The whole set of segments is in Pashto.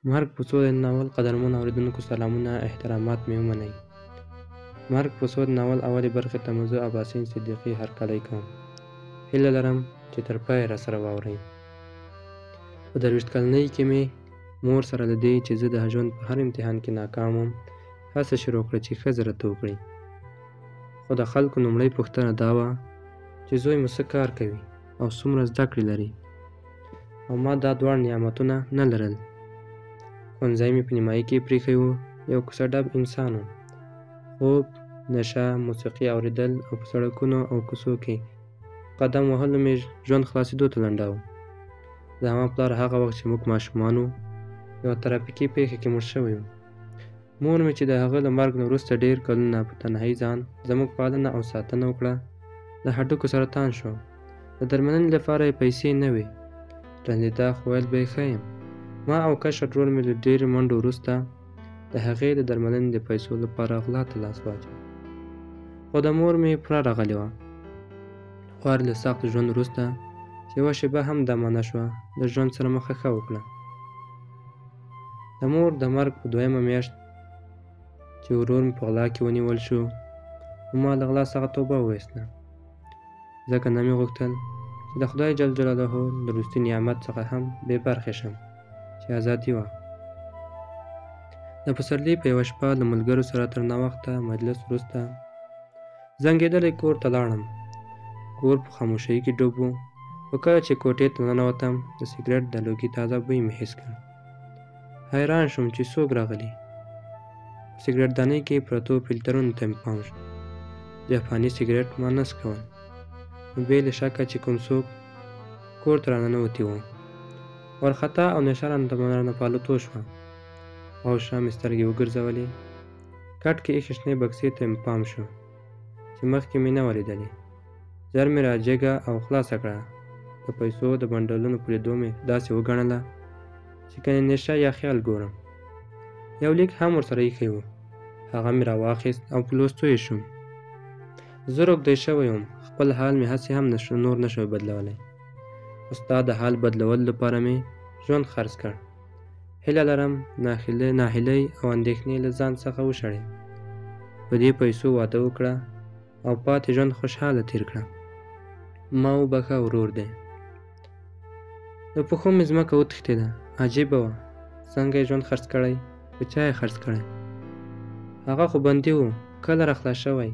مرګ په څو د ناول قدرمنو اورېدونکو سلامونه احترامات مې ومنئ. مرګ په څو د ناول اولې برخې ته مو زه اباسین صدیقي هرکلی کوم. هیله لرم چې تر پایه راسره واورئ. په 23 کلنۍ کې مې مور سره له دې چې زه د ژوند په هر امتحان کې ناکام وم هڅه شروع کړه چې ښځه راته وکړي. خو د خلکو لومړۍ پوښتنه دا وه چې زوی مو څه کار کوي او څومره زده کړې لري، او ما دا دواړه نعمتونه نه لرل. ښوونځی مې په نیمایي کې پرېښی و. یو کوڅه ډب انسان وم. خوب، نشه، موسیقي اورېدل او په سړکونو او کوڅو کې قدم وهلو مې ژوند خلاصېدو ته لنډاوه. زما پلار هغه وخت چې موږ ماشومان وو یوه ترافیکي پېښه کې مړ شوی و. مور مې چې د هغه له مرګ نه وروسته ډېر کلونه په تنهایي ځان زموږ پالنه او ساتنه وکړه، د هډوکو سرطان شو. د درملنې لپاره یې پیسې نه وې. رنځېده خو ویل به یې ښه یم. ما او کشر ورور مې له ډېرې منډو وروسته د هغې د درملنې د پیسو لپاره غلا ته لاس واچوه. خو د مور مې پوره راغلې وه. خوار له سخت ژوند وروسته چې یوه شېبه هم دمه نه شوه د ژوند سره مخه ښه وکړه. د مور د مرګ په 2مه میاشت چې ورور مې په غلا کې ونیول شو، ما له غلا څخه توبه وویسته، ځکه نه مې غوښتل چې د خدای جل جلاله له وروستي نعمت څخه هم بې برخې شم چې ازادي وه. د پسرلي په یوه شپه له ملګرو سره تر ناوخته مجلس وروسته زنګېدلی کور ته لاړم. کور په خاموشۍ کې ډوب و. خو کله چې کوټې ته ننوتم د سګرټ د لوګي تازه بوی مې حس کړ. حیران شوم چې څوک راغلی. په سګرټ دانۍ کې پرتو فلټرونو ته مې پام شو. جاپاني سګرټ ما نه څکول، نو بې له شکه چې کوم څوک کور ته راننوتي وو. وارخطا او نشه رانه پالوتو شوه. او شا مې سترګې وګرځولې. کټ کې ایښې شنې بکسې ته مې پام شو چې مخکې مې نه وه لیدلې. ژر مې را جګه او خلاصه کړه. د پیسو د بنډلونو په لیدو مې داسې وګڼله چې کنې نشه یا خیال ګورم. یو لیک هم ورسره ایښی و. هغه مې راواخیست او په لوستو یې شوم. زه روږدی شوی وم. خپل حال مې هسې هم نور نه شوی بدلولی. خو ستا د حال بدلولو لپاره مې ژوند خرڅ کړ. هیله لرم ناهیلۍ او اندېښنې له ځان څخه وشړې. په دې پیسو واده وکړه او پاتې ژوند خوشحاله تیر کړه. ما وبښه ورور دی. د پښو مې ځمکه وتښتېده. عجیبه وه، څنګه یې ژوند خرڅ کړی؟ په چا یې خرڅ کړی؟ هغه خو بندي و. کله را خلاص شوی؟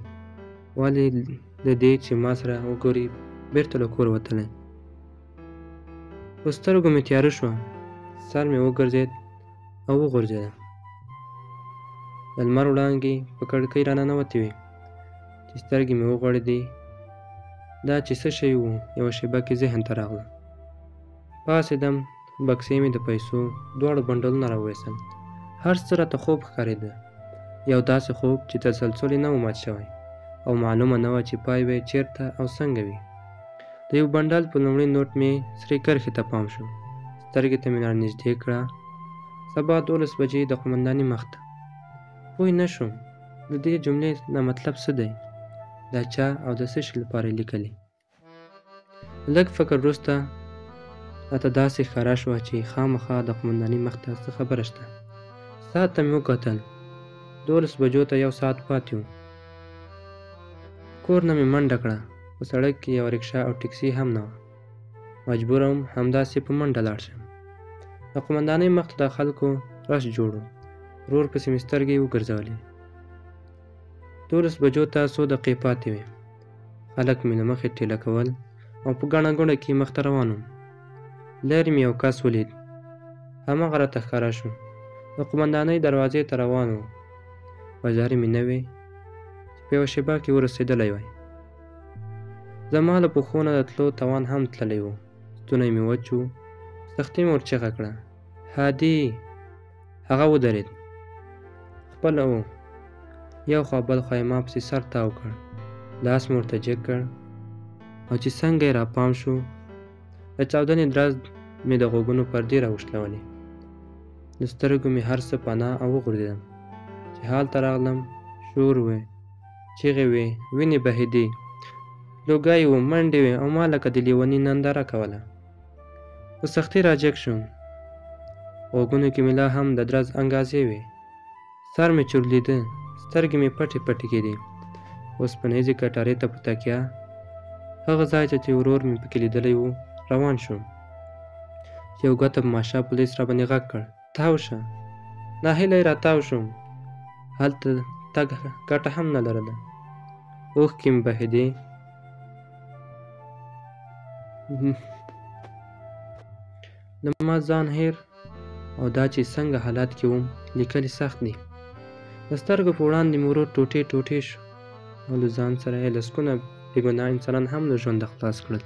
ولې له دې چې ما سره وګوري بېرته له کوره وتلی؟ په سترګو مې تیاره شوه. سر مې وګرځېد او وغورځېدم. د لمر وړانګې په کړکۍ راننوتې وې چې سترګې مې وغوړېدې. دا چې څه شی و یوه شېبه کې ذهن ته راغله. پاڅېدم. بکسې مې د پیسو دواړه بنډلونه راوویستل. هر څه راته خوب ښکارېده. یو داسې خوب چې تسلسل یې نه و مات شوی او معلومه نه وه چې پای به یې چېرته او څنګه وي. د یو بنډل په لومړي نوټ مې سرې کرښې ته پام شو. سترګې ته مې رانږدې کړه. سبا 12 بجې د قومنداني مخ ته. پوه نه شوم د دې جملې نه مطلب څه دی، دا چا او د څه شي لپاره یې لیکلي. لږ فکر وروسته راته داسې ښکاره شوه چې خامخا د قومنداني مخ ته څه خبره شته. ساعت ته مې وکتل. 12 بجو ته 1 ساعت پاتې و. کور نه مې منډه کړه. په سړک کې یوه رکشا او ټکسي هم نه وه. مجبوره وم همداسې په منډه لاړ شم. د قومندانۍ مخ ته د خلکو رش جوړ و. ورور پسې مې سترګې وګرځولې. 12 بجو ته څو دقیقې پاتې وې. خلک مې له مخې ټېله کول او په ګڼه ګوڼه کې مخ ته روان وم. لرې مې یو کس ولید. هماغه راته ښکاره شو. د قومندانۍ دروازې ته روان و. وزارې مې نه وې چې په یوه شېبه کې ورسېدلی وای. زما له پښو نه د تلو توان هم تللی و. ستونی مې وچ و. سختي مې ورچغه کړه. هادي! هغه ودرېد. خپله و. یو خوا بل خوا یې ما پسې سر تاو کړ. لاس مې ورته جګ کړ او چې څنګه یې راپام شو د چاودنې درز مې د غوږونو پردې راوشلولې. د سترګو مې هر څه پناه او وغورځېدم. چې حال ته راغلم شور وې، چیغې وې، وینې بهېدې، لوګی و، منډې وې او ما لکه د لیوني ننداره کوله. په سختي راجګ شوم. غوږونو کې مې لا هم د درز انګازې وې. سر مې چورلېده، سترګې مې پټې پټې کېدې. اوسپنیزې کټارې ته په تکیه هغه ځای ته چې ورور مې پکې لیدلی و روان شوم. یو ګوته په ماشه پولیس راباندې غږ کړ: تاو شه. ناهیلی راتاو شوم. هلته تګ ګټه هم نه لرله. اوښکې مې بهېدې. له ما ځان هېر او دا چې څنګه حالات کې وم لیکل سخت دي. د سترګو په وړاندې مې ورور ټوټې ټوټې شو او له ځان سره یې لسګونه بېګناه انسانان هم له ژونده خلاص کړل.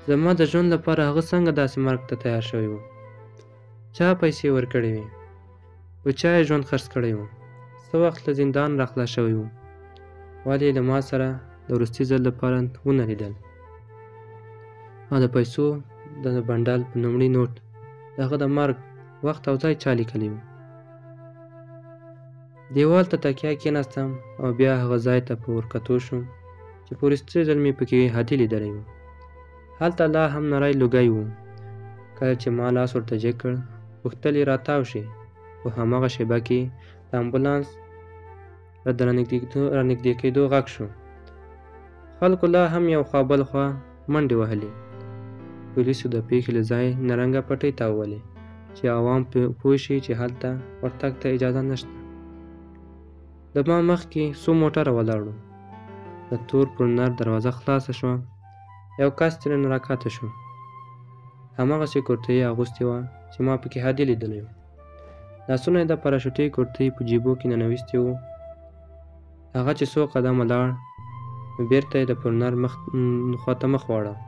زما د ژوند لپاره هغه څنګه داسې مرګ ته تیار شوی و؟ چا پیسې ورکړې وې؟ په چا یې ژوند خرڅ کړی و؟ څه وخت له زندان راخلاص شوی و؟ ولې له ما سره د وروستي ځل لپاره ونه لیدل؟ او د پیسو د بنډل په لومړي نوټ د هغه د مرګ وخت او ځای چا لیکلی و؟ دیوال ته تکیه کېناستم او بیا هغه ځای ته په ورکتو شوم چې په وروستي ځل مې پکې هادي لیدلی و. هلته لا هم نری لوګی و. کله چې ما لاس ورته جګ کړ غوښتل یې راتاو شي، په هماغه شېبه کې د امبولانس د رانږدې کېدو غږ شو. خلکو لا هم یو خوا بل خوا منډې وهلې. پولیسو د پیښې له ځای نرنګه پټۍ تاوولې چې عوام پوه شي چې هلته ورتګ ته اجازه نشته. د ما مخکې څو موټره ولاړ وو. د تور پورنر دروازه خلاصه شوه. یو کس ترې راکښته شو. هماغسې کورتۍ یې اغوستې وه چې ما پکې هادي لیدلی و. لاسونه یې د پاراشوټي کورتۍ په جیبو کې ننویستي وو. هغه چې څو قدمه لاړ نو بېرته یې د پورنر خواته مخ واړاوه.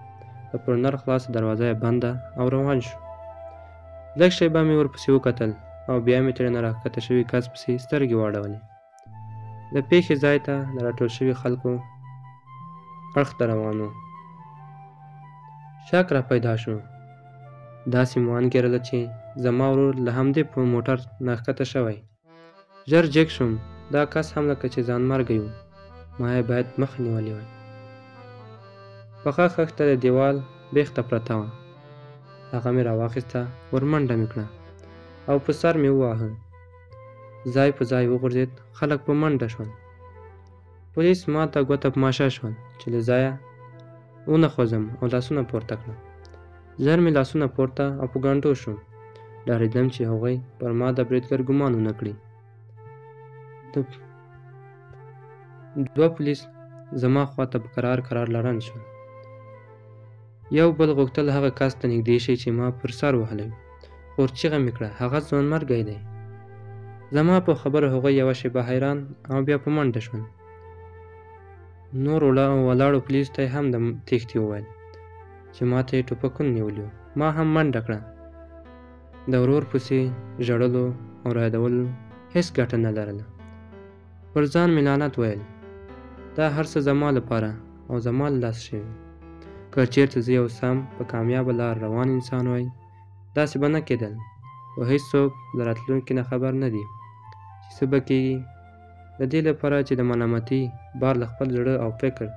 د پورنر خلاصه دروازه یې بنده او روان شو. لږ شېبه مې ورپسې وکتل او بیا مې ترېنه راکښته شوي کس پسې سترګې واړولې. د پیښې ځای ته د راټول شوي خلکو اړخ ته روان و. شک را پیدا شو. داسې مې وانګېرله چې زما ورور له همدې په موټر نه ښکته شوی. ژر جګ شوم. دا کس هم لکه چې ځانمرګی و. ما یې باید مخه نیولې وای. پخه خښته د دیوال بیخته پرته وه. هغه مې راواخیسته، ورمنډه مې کړه او په سر مې وواهه. ځای په ځای وغورځېد. خلک په منډه شول. پولیس ما ته ګوته په ماشه شول چې له ځایه ونښوځم او لاسونه پورته کړم. ژر مې لاسونه پورته او په ګانډو شوم. ډارېدم چې هغوی پر ما د بریدګر ګمان ونه کړي. دوه پولیس زما خواته په کرار کرار لړن شول. یو بل غوښتل هغه کس ته نږدې شي چې ما پر سر وهلی و، خو چیغه مې کړه: هغه ځوانمرګی دی. زما په خبره هغوی یوه شېبه حیران او بیا په منډه شول. نور ولاړو پولیسو ته یې هم د تېښتې وویل چې ما ته یې ټوپکونه نیولي وو. ما هم منډه کړه. د ورور پسې ژړلو او رایادولو هېڅ ګټه نه لرله. پر ځان مې لعنت ویل. دا هر څه زما لپاره او زما له لاسه شوي. که چېرته زه یو سم په کامیابه لار روان انسان وای داسې به نه کېدل. خو هېڅوک له راتلونکي نه خبر نه دي چې څه به کېږي. د دې لپاره چې د ملامتۍ بار له خپل زړه او فکر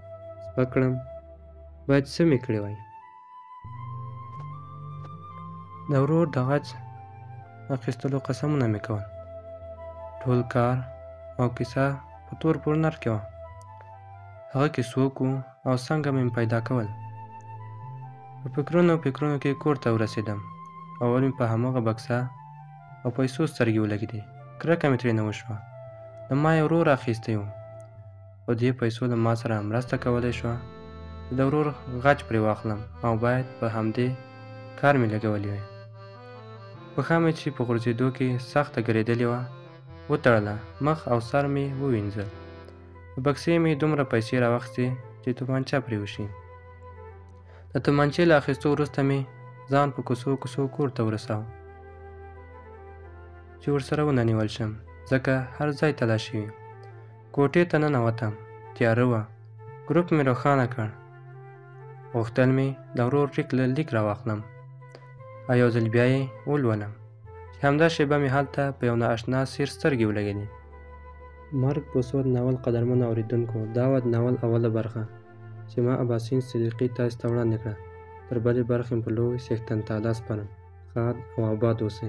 سپک کړم باید څه مې کړی وای. د ورور د غچ اخیستلو قسمونه مې کول. ټول کار او کیسه په تور پورنر کې وه. هغه کې څوک و او څنګه مې پیدا کول. په فکرونو کې کور ته ورسېدم. اول مې په هماغه بکسه او پیسو سترګې ولګېدې. کرکه مې ترېنه وشوه. د ما یې ورور اخیستی و، خو دې پیسو له ما سره مرسته کولی شوه چې د ورور غچ پرې واخلم او باید په همدې کار مې لګولی وای. پښه مې چې په غورځېدو کې سخته ګرېدلې وه وتړله. مخ او سر مې ووینځل. د بکسې مې دومره پیسې راواخیستې چې تومانچه پرې وشي. د تومانچې له اخیستو وروسته مې ځان په کوڅو کور ته ورساوه چې ورسره وننیول شم، ځکه هر ځای تلاشي وي. کوټې ته ننوتم. تیاره وه. ګروپ مې روښانه کړ. غوښتل مې د ورور لیک راواخلم او یو ځل بیا یې ولولم چې همدا شېبه مې هلته په یو نااشنا څېر سترګې ولګېدې. مرګ په سود ناول قدرمنو اورېدونکو، دا وه د ناول اوله برخه چې ما اباسین صدیقي تاسو ته وړاندې کړه. تر بلې برخې په لوی څښتن تعالی سپارم. ښاد او اباد اوسئ.